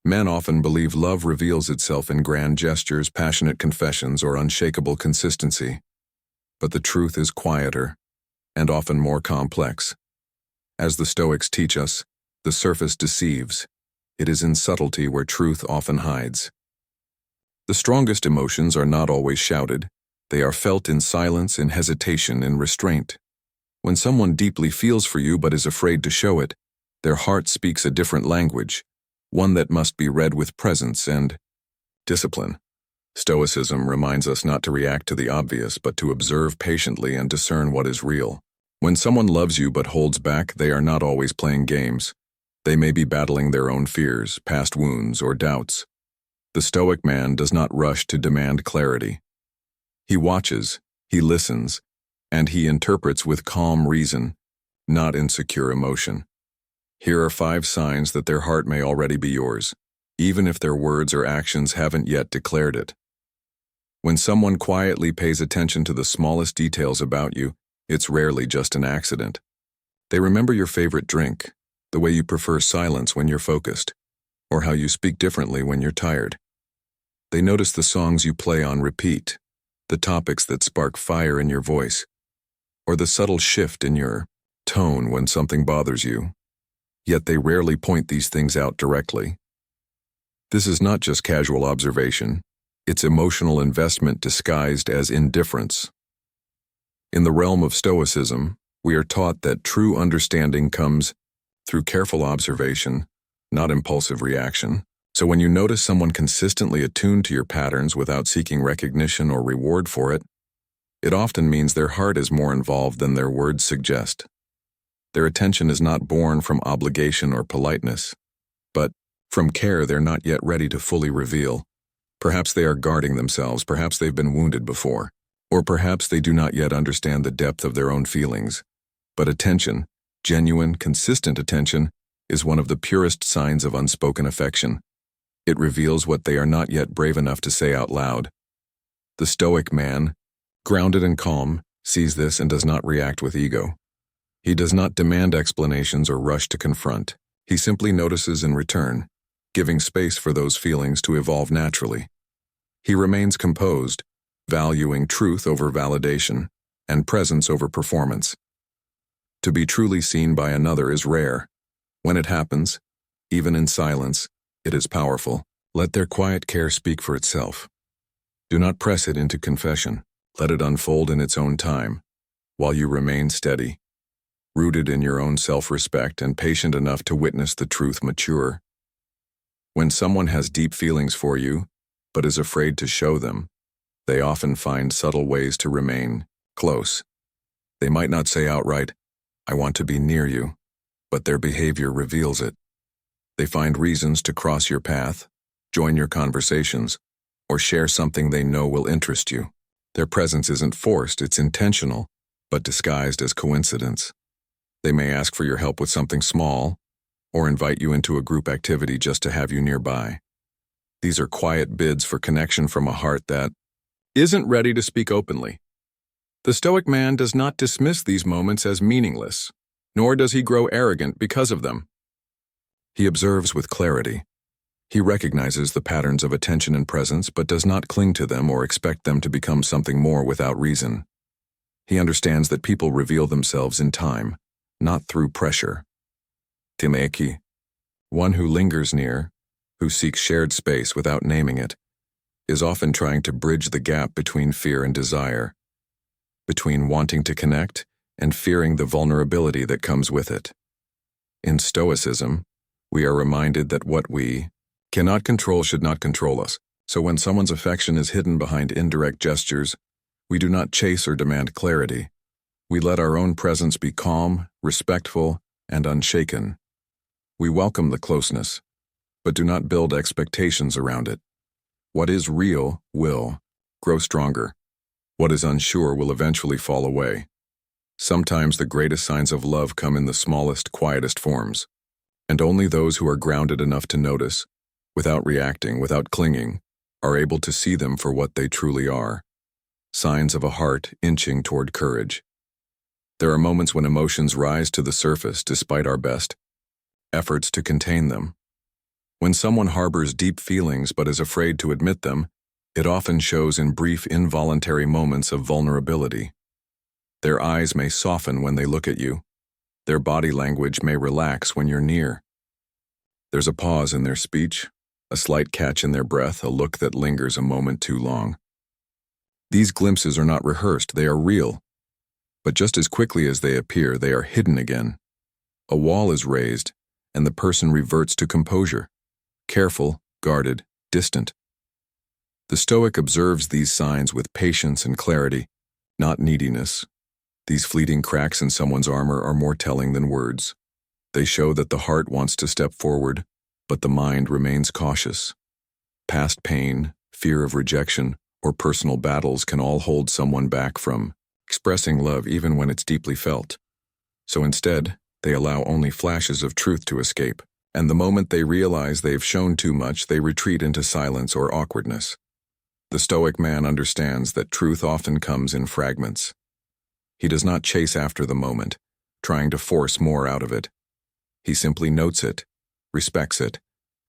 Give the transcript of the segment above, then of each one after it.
Men often believe love reveals itself in grand gestures, passionate confessions, or unshakable consistency. But the truth is quieter and often more complex. As the Stoics teach us, the surface deceives. It is in subtlety where truth often hides. The strongest emotions are not always shouted. They are felt in silence, in hesitation, in restraint. When someone deeply feels for you but is afraid to show it, their heart speaks a different language, one that must be read with presence and discipline. Stoicism reminds us not to react to the obvious, but to observe patiently and discern what is real. When someone loves you but holds back, they are not always playing games. They may be battling their own fears, past wounds, or doubts. The Stoic man does not rush to demand clarity. He watches, he listens, and he interprets with calm reason, not insecure emotion. Here are 5 signs that their heart may already be yours, even if their words or actions haven't yet declared it. When someone quietly pays attention to the smallest details about you, it's rarely just an accident. They remember your favorite drink, the way you prefer silence when you're focused, or how you speak differently when you're tired. They notice the songs you play on repeat, the topics that spark fire in your voice, or the subtle shift in your tone when something bothers you. Yet they rarely point these things out directly. This is not just casual observation, it's emotional investment disguised as indifference. In the realm of Stoicism, we are taught that true understanding comes through careful observation, not impulsive reaction. So when you notice someone consistently attuned to your patterns without seeking recognition or reward for it, it often means their heart is more involved than their words suggest. Their attention is not born from obligation or politeness, but from care they're not yet ready to fully reveal. Perhaps they are guarding themselves, perhaps they've been wounded before, or perhaps they do not yet understand the depth of their own feelings. But attention, genuine, consistent attention, is one of the purest signs of unspoken affection. It reveals what they are not yet brave enough to say out loud. The Stoic man, grounded and calm, sees this and does not react with ego. He does not demand explanations or rush to confront. He simply notices in return, giving space for those feelings to evolve naturally. He remains composed, valuing truth over validation and presence over performance. To be truly seen by another is rare. When it happens, even in silence, it is powerful. Let their quiet care speak for itself. Do not press it into confession. Let it unfold in its own time, while you remain steady, rooted in your own self-respect and patient enough to witness the truth mature. When someone has deep feelings for you, but is afraid to show them, they often find subtle ways to remain close. They might not say outright, "I want to be near you," but their behavior reveals it. They find reasons to cross your path, join your conversations, or share something they know will interest you. Their presence isn't forced, it's intentional, but disguised as coincidence. They may ask for your help with something small, or invite you into a group activity just to have you nearby. These are quiet bids for connection from a heart that isn't ready to speak openly. The Stoic man does not dismiss these moments as meaningless, nor does he grow arrogant because of them. He observes with clarity. He recognizes the patterns of attention and presence, but does not cling to them or expect them to become something more without reason. He understands that people reveal themselves in time, not through pressure. Timeki, one who lingers near, who seeks shared space without naming it, is often trying to bridge the gap between fear and desire, between wanting to connect and fearing the vulnerability that comes with it. In Stoicism, we are reminded that what we cannot control should not control us. So when someone's affection is hidden behind indirect gestures, we do not chase or demand clarity. We let our own presence be calm, respectful, and unshaken. We welcome the closeness, but do not build expectations around it. What is real will grow stronger. What is unsure will eventually fall away. Sometimes the greatest signs of love come in the smallest, quietest forms, and only those who are grounded enough to notice, without reacting, without clinging, are able to see them for what they truly are. Signs of a heart inching toward courage. There are moments when emotions rise to the surface despite our best efforts to contain them. When someone harbors deep feelings but is afraid to admit them, it often shows in brief involuntary moments of vulnerability. Their eyes may soften when they look at you. Their body language may relax when you're near. There's a pause in their speech, a slight catch in their breath, a look that lingers a moment too long. These glimpses are not rehearsed, they are real. But just as quickly as they appear, they are hidden again. A wall is raised, and the person reverts to composure, careful, guarded, distant. The Stoic observes these signs with patience and clarity, not neediness. These fleeting cracks in someone's armor are more telling than words. They show that the heart wants to step forward, but the mind remains cautious. Past pain, fear of rejection, or personal battles can all hold someone back from expressing love even when it's deeply felt. So instead, they allow only flashes of truth to escape, and the moment they realize they've shown too much, they retreat into silence or awkwardness. The Stoic man understands that truth often comes in fragments. He does not chase after the moment, trying to force more out of it. He simply notes it, respects it,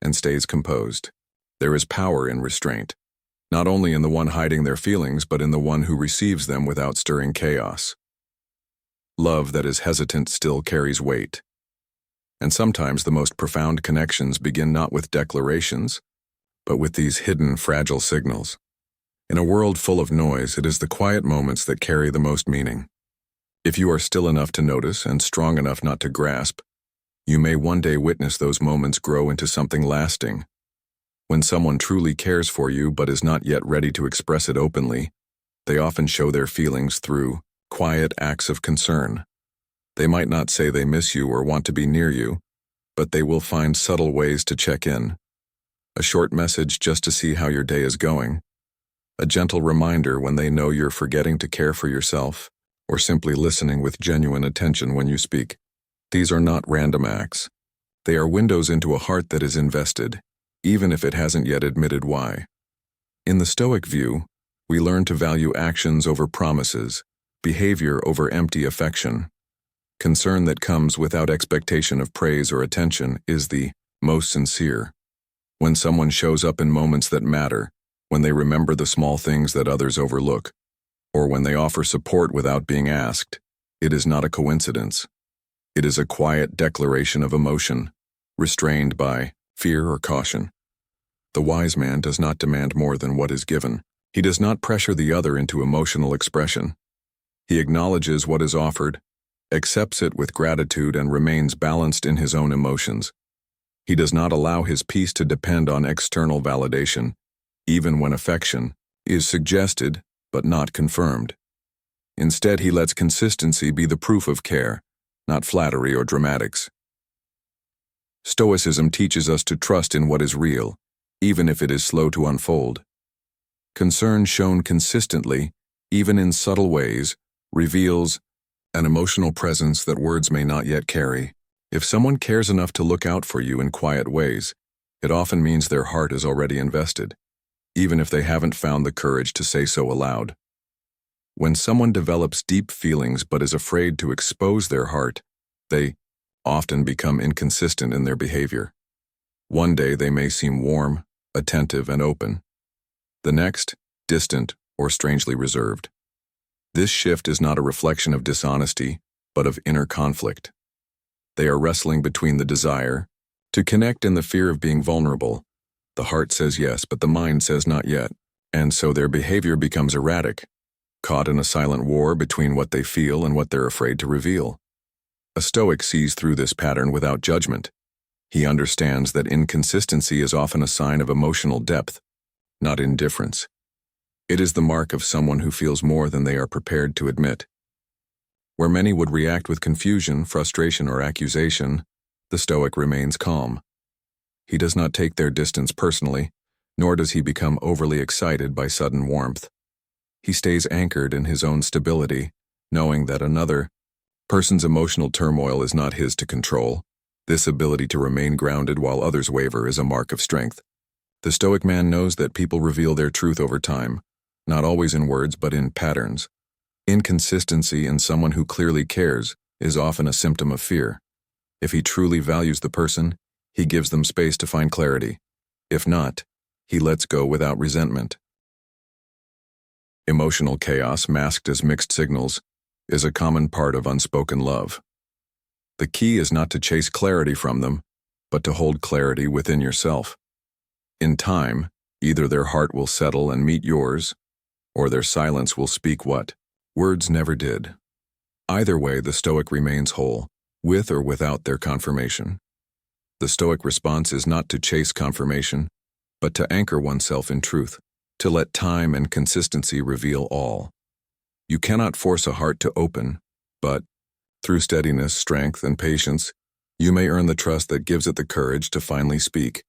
and stays composed. There is power in restraint, not only in the one hiding their feelings, but in the one who receives them without stirring chaos. Love that is hesitant still carries weight. And sometimes the most profound connections begin not with declarations, but with these hidden, fragile signals. In a world full of noise, it is the quiet moments that carry the most meaning. If you are still enough to notice and strong enough not to grasp, you may one day witness those moments grow into something lasting. When someone truly cares for you but is not yet ready to express it openly, they often show their feelings through quiet acts of concern. They might not say they miss you or want to be near you, but they will find subtle ways to check in. A short message just to see how your day is going. A gentle reminder when they know you're forgetting to care for yourself, or simply listening with genuine attention when you speak. These are not random acts. They are windows into a heart that is invested, even if it hasn't yet admitted why. In the Stoic view, we learn to value actions over promises, behavior over empty affection. Concern that comes without expectation of praise or attention is the most sincere. When someone shows up in moments that matter, when they remember the small things that others overlook, or when they offer support without being asked, it is not a coincidence. It is a quiet declaration of emotion, restrained by fear or caution. The wise man does not demand more than what is given. He does not pressure the other into emotional expression. He acknowledges what is offered, accepts it with gratitude, and remains balanced in his own emotions. He does not allow his peace to depend on external validation, even when affection is suggested but not confirmed. Instead, he lets consistency be the proof of care, not flattery or dramatics. Stoicism teaches us to trust in what is real, even if it is slow to unfold. Concern shown consistently, even in subtle ways, reveals an emotional presence that words may not yet carry. If someone cares enough to look out for you in quiet ways, it often means their heart is already invested, even if they haven't found the courage to say so aloud. When someone develops deep feelings but is afraid to expose their heart, they often become inconsistent in their behavior. One day they may seem warm, attentive, and open. The next, distant or strangely reserved. This shift is not a reflection of dishonesty, but of inner conflict. They are wrestling between the desire to connect and the fear of being vulnerable. The heart says yes, but the mind says not yet, and so their behavior becomes erratic, caught in a silent war between what they feel and what they're afraid to reveal. A Stoic sees through this pattern without judgment. He understands that inconsistency is often a sign of emotional depth, not indifference. It is the mark of someone who feels more than they are prepared to admit. Where many would react with confusion, frustration, or accusation, the Stoic remains calm. He does not take their distance personally, nor does he become overly excited by sudden warmth. He stays anchored in his own stability, knowing that another person's emotional turmoil is not his to control. This ability to remain grounded while others waver is a mark of strength. The Stoic man knows that people reveal their truth over time, not always in words but in patterns. Inconsistency in someone who clearly cares is often a symptom of fear. If he truly values the person, he gives them space to find clarity. If not, he lets go without resentment. Emotional chaos, masked as mixed signals, is a common part of unspoken love. The key is not to chase clarity from them, but to hold clarity within yourself. In time, either their heart will settle and meet yours, or their silence will speak what words never did. Either way, the Stoic remains whole, with or without their confirmation. The Stoic response is not to chase confirmation, but to anchor oneself in truth, to let time and consistency reveal all. You cannot force a heart to open, but, through steadiness, strength, and patience, you may earn the trust that gives it the courage to finally speak.